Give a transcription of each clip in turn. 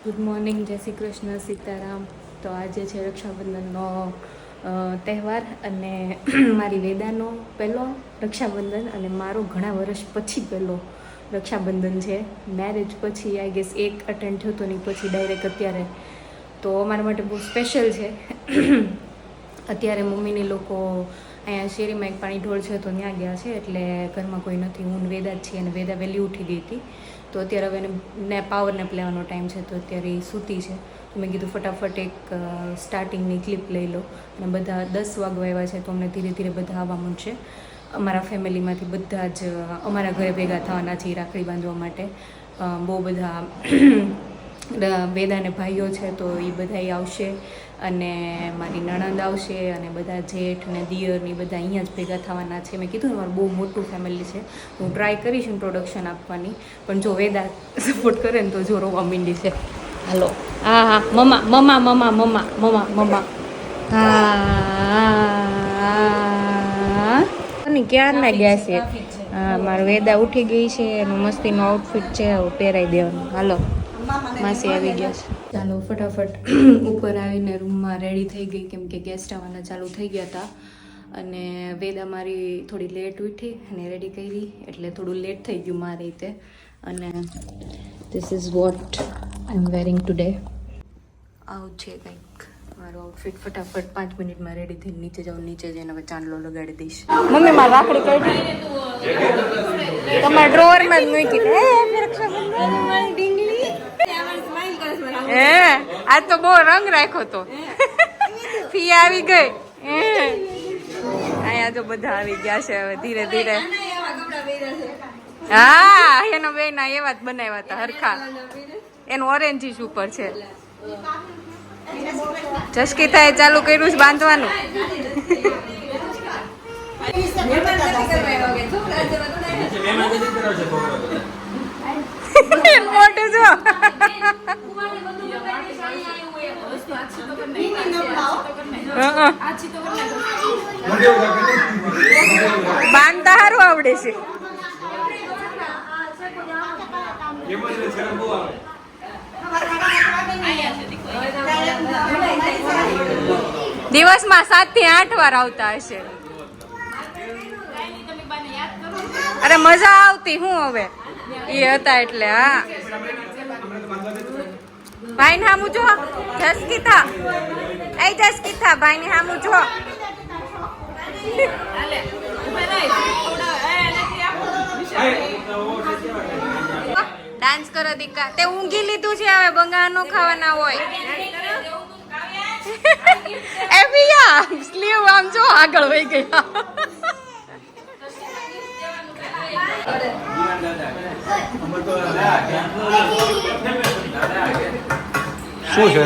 Good morning, જય શ્રી કૃષ્ણ, સીતારામ. તો આજે છે રક્ષાબંધનનો તહેવાર અને મારી વેદાનો પહેલો રક્ષાબંધન અને મારો ઘણા વર્ષ પછી પહેલો રક્ષાબંધન છે. મેરેજ પછી આઈ ગેસ એક અટેન્ડ થયો હતો ને પછી ડાયરેક્ટ અત્યારે. તો અમારા માટે બહુ સ્પેશિયલ છે. અત્યારે મમ્મીની લોકો અહીંયા શેરીમાં એક પાણી ઢોળ છે તો ત્યાં ગયા છે, એટલે ઘરમાં કોઈ નથી. હું વેદા જ છીએ અને વેદા વહેલી ઉઠી ગઈ હતી. તો અત્યારે હવે એને પાવર નેપ લેવાનો ટાઈમ છે, તો અત્યારે એ સૂતી છે. તો મેં કીધું ફટાફટ એક સ્ટાર્ટિંગની ક્લિપ લઈ લો. અને બધા 10 વાગવા આવ્યા છે તો અમને ધીરે ધીરે બધા આવવા માંડશે. અમારા ફેમિલીમાંથી બધા જ અમારા ઘરે ભેગા થવાના છે રાખડી બાંધવા માટે. બહુ બધા વેદાને ભાઈઓ છે તો એ બધા આવશે, અને મારી નણંદ આવશે, અને બધા જેઠ ને દિયર ને બધા અહીંયા જ ભેગા થવાના છે. મેં કીધું ને મારું બહુ મોટું ફેમિલી છે. હું ટ્રાય કરીશ ઇન્ટ્રોડક્શન આપવાની, પણ જો વેદા સપોર્ટ કરે ને તો જો રોવા માંડી છે. હાલો, હા હા, મમ્મા મમ્મા મમ્મા મમ્મા મમ્મા મમ્મા, હા ક્યારના ગયા છે. હા, મારા વેદા ઉઠી ગઈ છે, એનું મસ્તીનું આઉટફિટ છે, પહેરાવી દેવાનું. હાલો, માસી આવી ગયા છે. ચાલો ફટાફટ ઉપર આવીને રૂમમાં રેડી થઈ ગઈ, કેમ કે ગેસ્ટ આવવાના ચાલુ થઈ ગયા હતા. અને વેદા મારી થોડી લેટ ઉઠી અને રેડી કરી, એટલે થોડું લેટ થઈ ગયું મારી રીતે. અને this is what I am wearing today. આવું છે કંઈક મારું આઉટફિટ. ફટાફટ 5 મિનિટમાં રેડી થઈને નીચે જાઉં. નીચે જઈને હવે ચાંદલો લગાડી દઈશ. મમ્મી મારી રાખડી કાઢી તમારા ડ્રોવરમાં જ મૂકી. આજ તો બહુ રંગ રાખ્યો તો. ફી આવી ગઈ. અહીંયા તો બધા આવી ગયા છે હવે ધીરે ધીરે. હા, એનો બે ના એવા જ બનાવ્યા હતા હરખા. એનું ઓરેન્જીસ ઉપર છે. ચસકી થાય ચાલુ કર્યું છે બાંધવાનું. મોટું જો બાંધતા સારું આવડે છે. દિવસમાં 7 થી 8 વાર આવતા હશે. અરે મજા આવતી હું હવે એ હતા એટલે. હા, ભાઈ ને હામું જો, જસકી થા, એ જસકી થા, ભાઈ ને હામું જો. ડાન્સ કરો દીકા. તે ઊંઘી લીધું છે, હવે બંગા નો ખાવાના હોય. એ પિયા સ્લીવ આમ જો આગળ વહી ગયા. શું છે?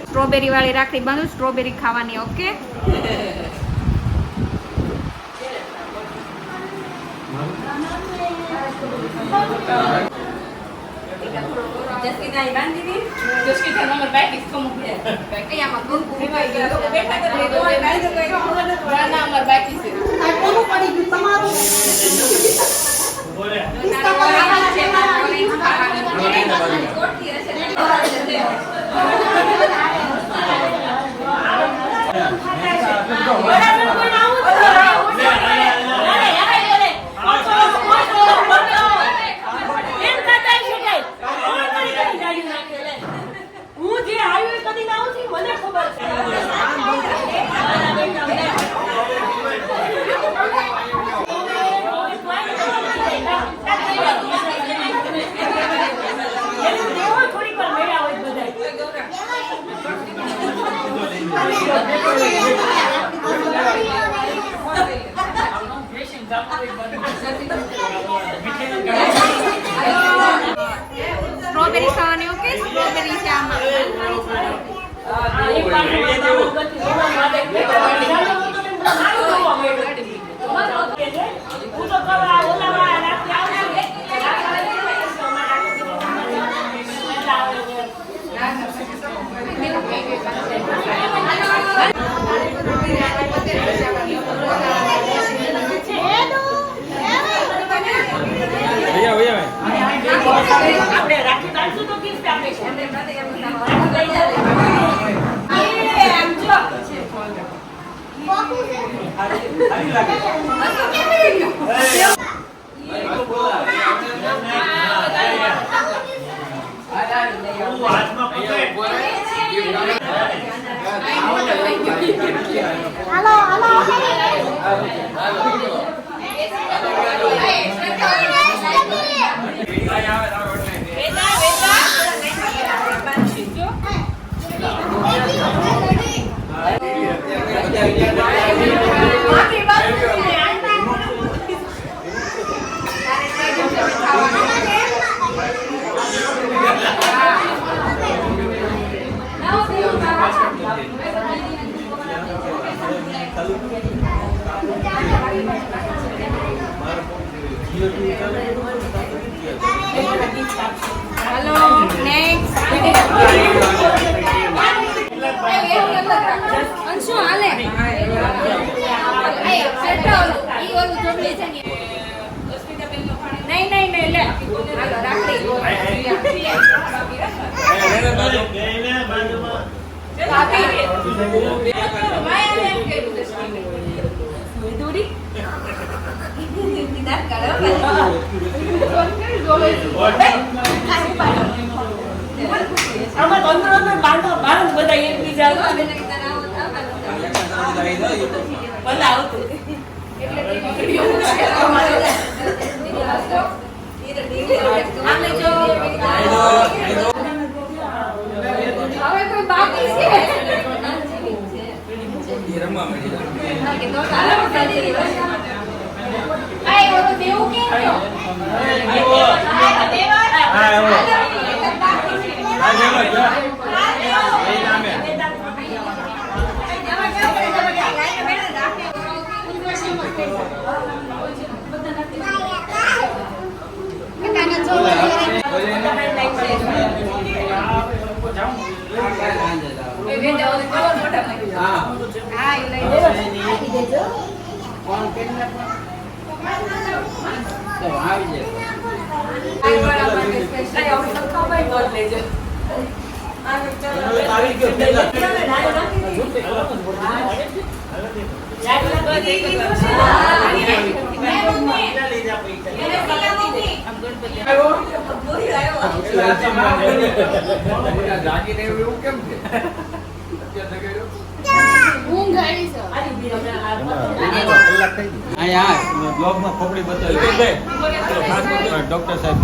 સ્ટ્રોબેરી વાળી રાખડી બાંધું. સ્ટ્રોબેરી ખાવાની. ઓકે, સ્ટ્રોબેરી ખાવાની ઓકે સ્ટ્રોબેરી છે આમાં આપણે રાખી બાંધશું તો ગિફ્ટ આપે છે આમ જો હેલો નેક્સ્ટ અંશુ હાલે નહીં લે હાલો રાખડી આમાં અંદર બાંધો બધા એકબીજા બધા આવતું હવે કોઈ બાકી છે દેવું કેમ બ્લોગમાં ખોપડી બતાવી ડોક્ટર સાહેબ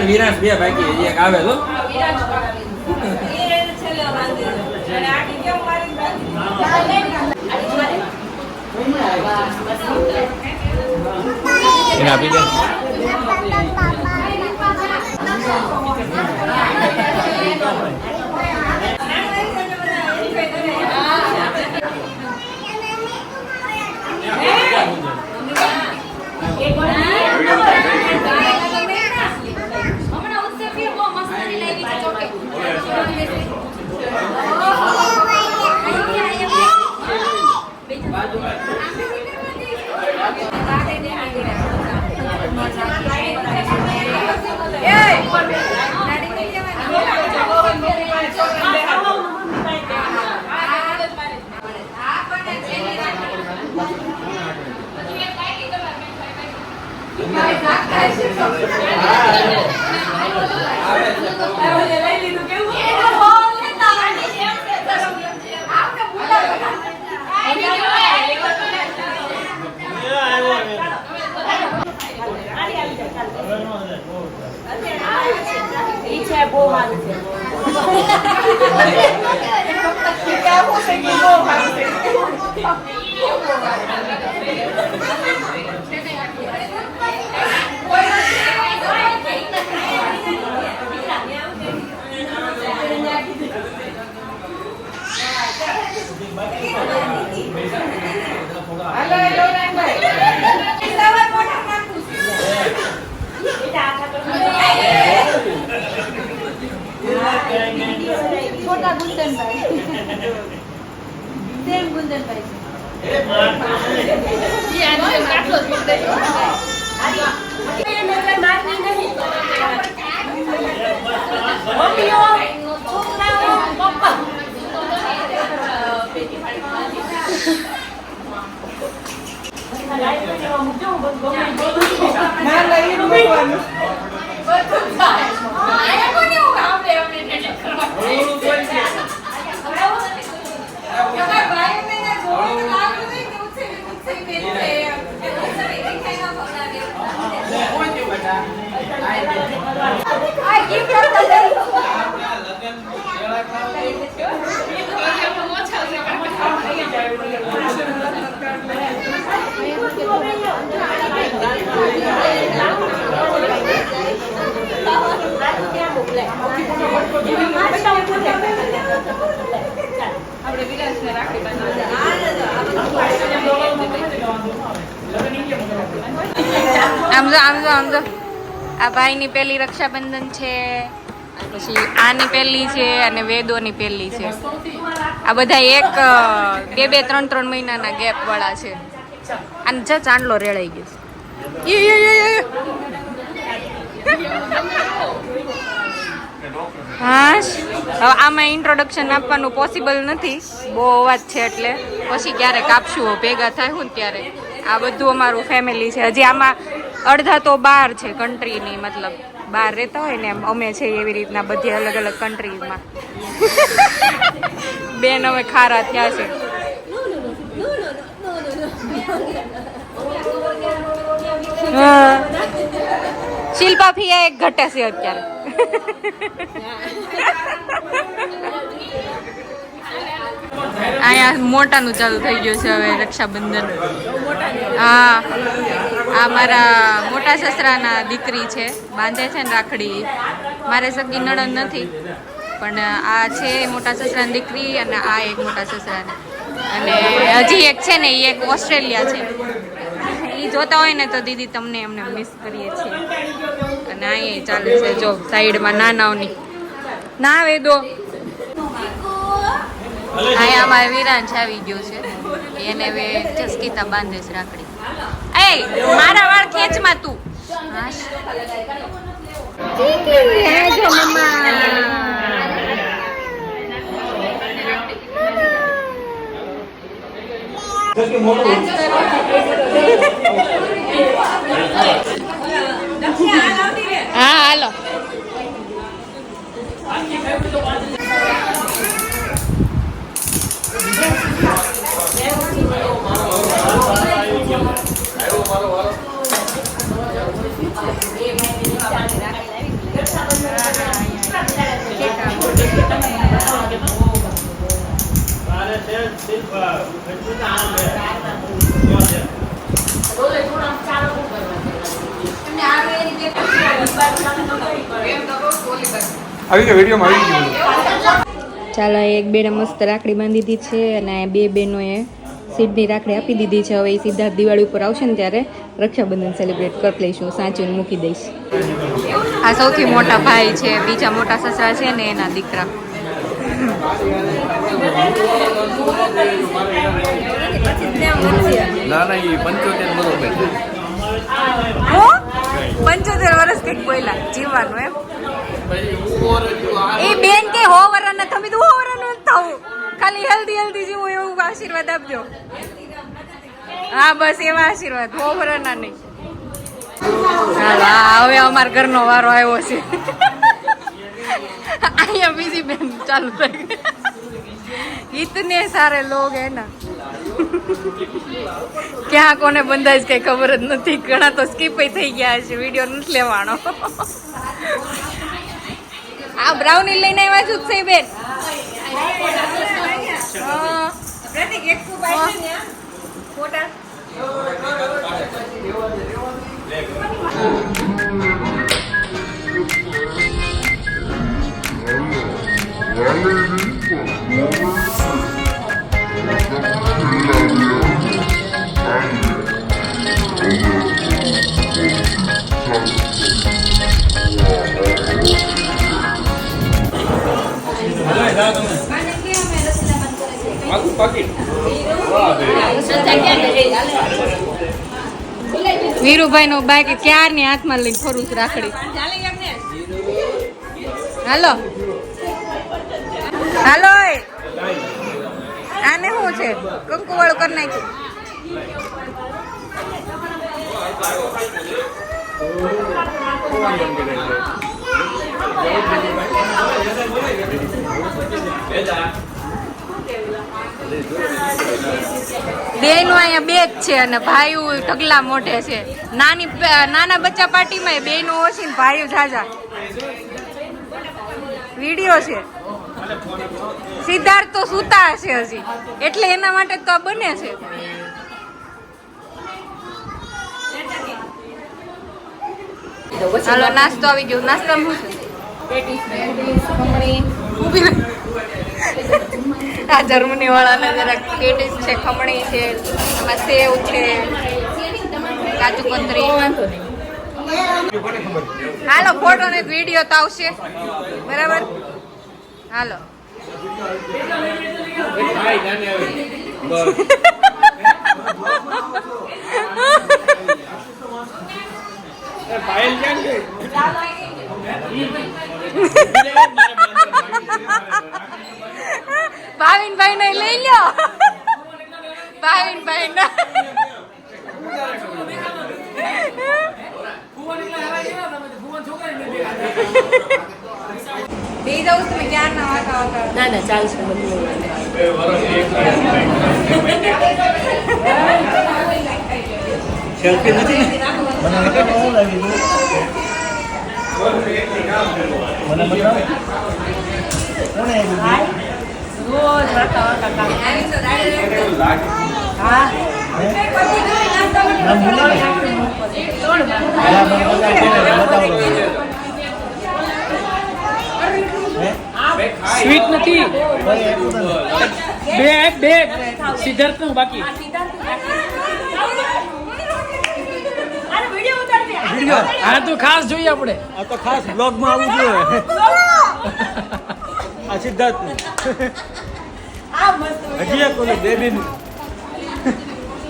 વિરાસ બે બાકી એક આવે તો આપી દે છોટા ગુંદનભાઈ સેમ ગુંદનભાઈ આમ જો આ ભાઈની પહેલી રક્ષાબંધન છે, પછી આની પહેલી છે અને વેદોની પહેલી છે. આ બધા એક 2-3 મહિનાના ગેપ વાળા છે. અને જો ચાંદલો રેળાઈ ગયો. હા, હવે આમાં ઇન્ટ્રોડક્શન આપવાનું પોસિબલ નથી, બહુ અવાજ છે એટલે પછી ક્યારેક આપશું ભેગા થાય હું ત્યારે. આ બધું અમારું ફેમિલી છે. હજી આમાં અડધા તો બહાર છે કન્ટ્રીની, મતલબ બહાર રહેતા હોય ને એમ અમે છે એવી રીતના બધી અલગ અલગ કન્ટ્રીઝમાં. બેન હવે ખારા થયા છે. શિલ્પા ફિયા એક ઘટે છે અત્યારે. અહીંયા મોટાનું ચાલુ થઈ ગયું છે હવે રક્ષાબંધન. હા, આ મારા મોટા સસરાના દીકરી છે, બાંધે છે ને રાખડી. મારે સગી નણંદ નથી, પણ આ છે મોટા સસરાની દીકરી અને આ એક મોટા સસરાની. અને હજી એક છે ને એ એક ઓસ્ટ્રેલિયા છે. એ જોતા હોય ને તો દીદી તમને અમને મિસ કરીએ છીએ. અને અહીંયા ચાલે છે જો સાઈડમાં નાનાઓની ના વેદો. અહીંયા અમારે વિરાંશ આવી ગયો છે, એને હવે ચસ્કીતા બાંધે છે રાખડી. એ મારા વાળ ખેંચમાં તું. હા હાલો. ચાલો એક બેને મસ્ત રાખડી બાંધી દીધી છે અને બે બહેનોએ સીધની રાખડી આપી દીધી છે. હવે એ સીધા દિવાળી ઉપર આવશે ને ત્યારે રક્ષાબંધન સેલિબ્રેટ કરી લઈશું. સાચવીને મૂકી દઈશ. આ સૌથી મોટા ભાઈ છે, બીજા મોટા સસરા છે ને એના દીકરા. ના ના, એ 75 બરોબર. 75 વર્ષ કંઈક બોલ્યા જીવવાનું એમ એ બેન કે હો વરાના તમે તો હો વરાનું થવું ખાલી હેલ્ધી જીવો એવું આશીર્વાદ આપજો હા બસ એવા આશીર્વાદ હો વરાના નહીં હા હવે અમારા ઘરનો વારો આવ્યો છે અહીંયા બીજી બેન ચાલુ થઈ इतने सारे लोग है ना ક્યાં કોને બંધાય કઈ ખબર જ નથી ઘણા તો સ્કીપ થઈ ગયા છે વિડીયો નથી લેવાનો આ બ્રાઉની લઈને આવ્યા છું છે બેન ફોટા વીરુભાઈ નો બાઈક ક્યારની હાથમાં લઈને ફરું છું રાખડી હાલો હાલો આને શું છે કંકુ વાળું કરી નાખ્યું બે નું અહીંયા બે જ છે અને ભાઈઓ ઢગલા મોઢે છે નાના બચ્ચા પાર્ટીમાં બે નું ઓછી ને ભાઈઓ ઝાઝા વિડીયો છે સિદ્ધાર્થ તો સૂતા હશે હજી એટલે એના માટે તો આ બને છે હાલો નાસ્તો આવી ગયો નાસ્તામાં શું છે આ જર્મની વાળાને જરાક પેટીસ છે ખમણી છે એમાં સેવ છે કાજુ કતરી હાલો ફોટો ને વિડીયો તો આવશે બરાબર હાલો ભાવિનભાઈ ને લઈ લ્યો ભાવિનભાઈ ને બે જાઉં તમે ક્યાં ના વાતા ના ચાલશે સેલ્ફી નથી મને બહુ લાગી મને કોને રોજ વાતા વાતા હા સ્વીટ નથી બે સિદ્ધાર્થ નું બાકી આ તો ખાસ જોઈએ આપણે આ તો ખાસ બ્લોગ માં આવવું જોઈએ આ સિદ્ધાર્થ હજી એક ઓલો બેબી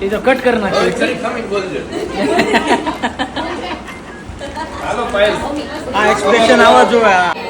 એ તો કટ કરી નાખ્યો આ એક્સપ્રેશન આવવા જોઈએ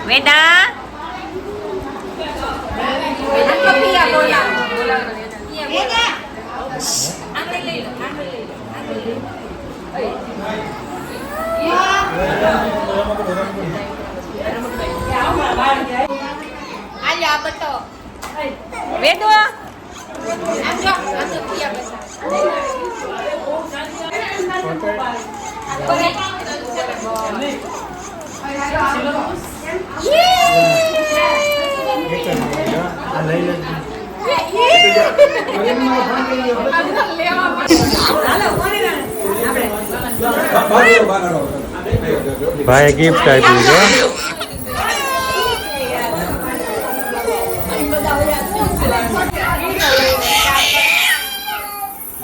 વેદા વેદો ભાઈ ગિફ્ટ આપી છે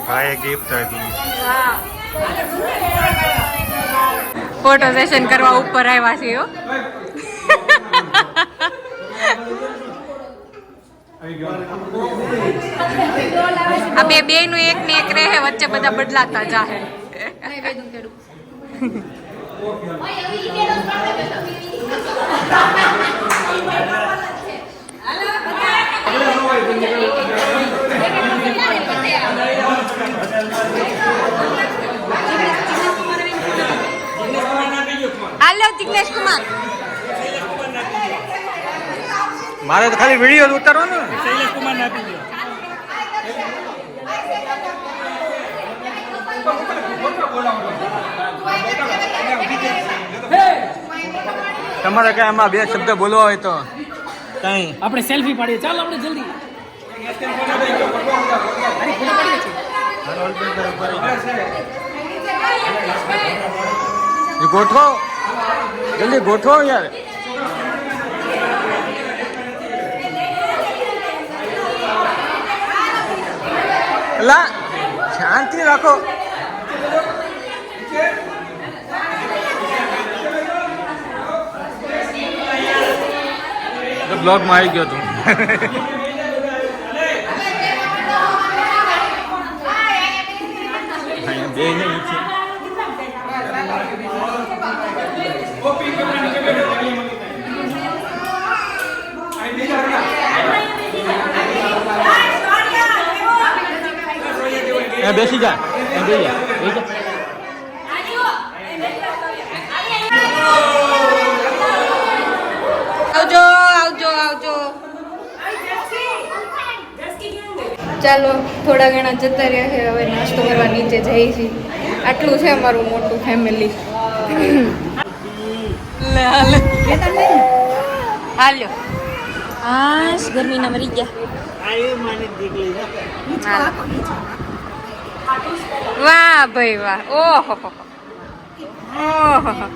ભાઈ ગિફ્ટ આપી ફોટો સેશન કરવા ઉપર આવ્યા છે હો. આ બે નું એક ને એક રહે વચ્ચે બધા બદલાતા જાહે. હાલો જિગ્નેશ કુમાર. મારે તો ખાલી વિડીયો ઉતારવાનો ને શૈલેષ કુમાર ને આપી દો તમારે કઈ આમાં બે શબ્દ બોલવા હોય તો કઈ આપણે સેલ્ફી પાડીએ ચાલો આપણે જલ્દી ગોઠવો જલ્દી ગોઠવો યાર લા શાંતિ રાખો બ્લોગ માં આવી ગયો તું બે નહીં છે બેસી જા આવજો આવજો આવજો. ચાલો થોડા ઘણા જતા રહ્યા છે હવે નાસ્તો કરવા નીચે જઈએ છીએ. આટલું છે અમારું મોટું ફેમિલી. હાલ્યો હા ગરમીના મરી ગયા. વાહ ભાઈ વાહ. ઓહો ઓહો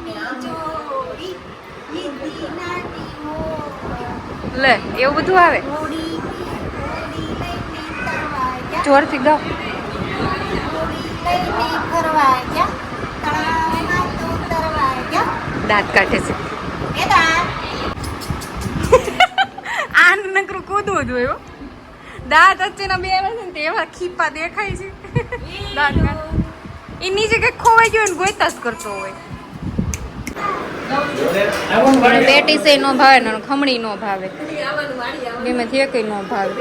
લે એવું બધું આવે જોરથી ગાઓ. દાંત કાઢે છે આ નકરું કૂદવું જોઈએ. દાંત વચ્ચેના બે આવે છે ને તે એવા ખીપા દેખાય છે. દાંત કાઢ એ નીચે કઈક ખોવાઈ ગયો ને ગોઈતા જ કરતો હોય. પેટીસ નો ભાવે ને ખમણી નો ભાવે બેમાંથી એક નો ભાવે.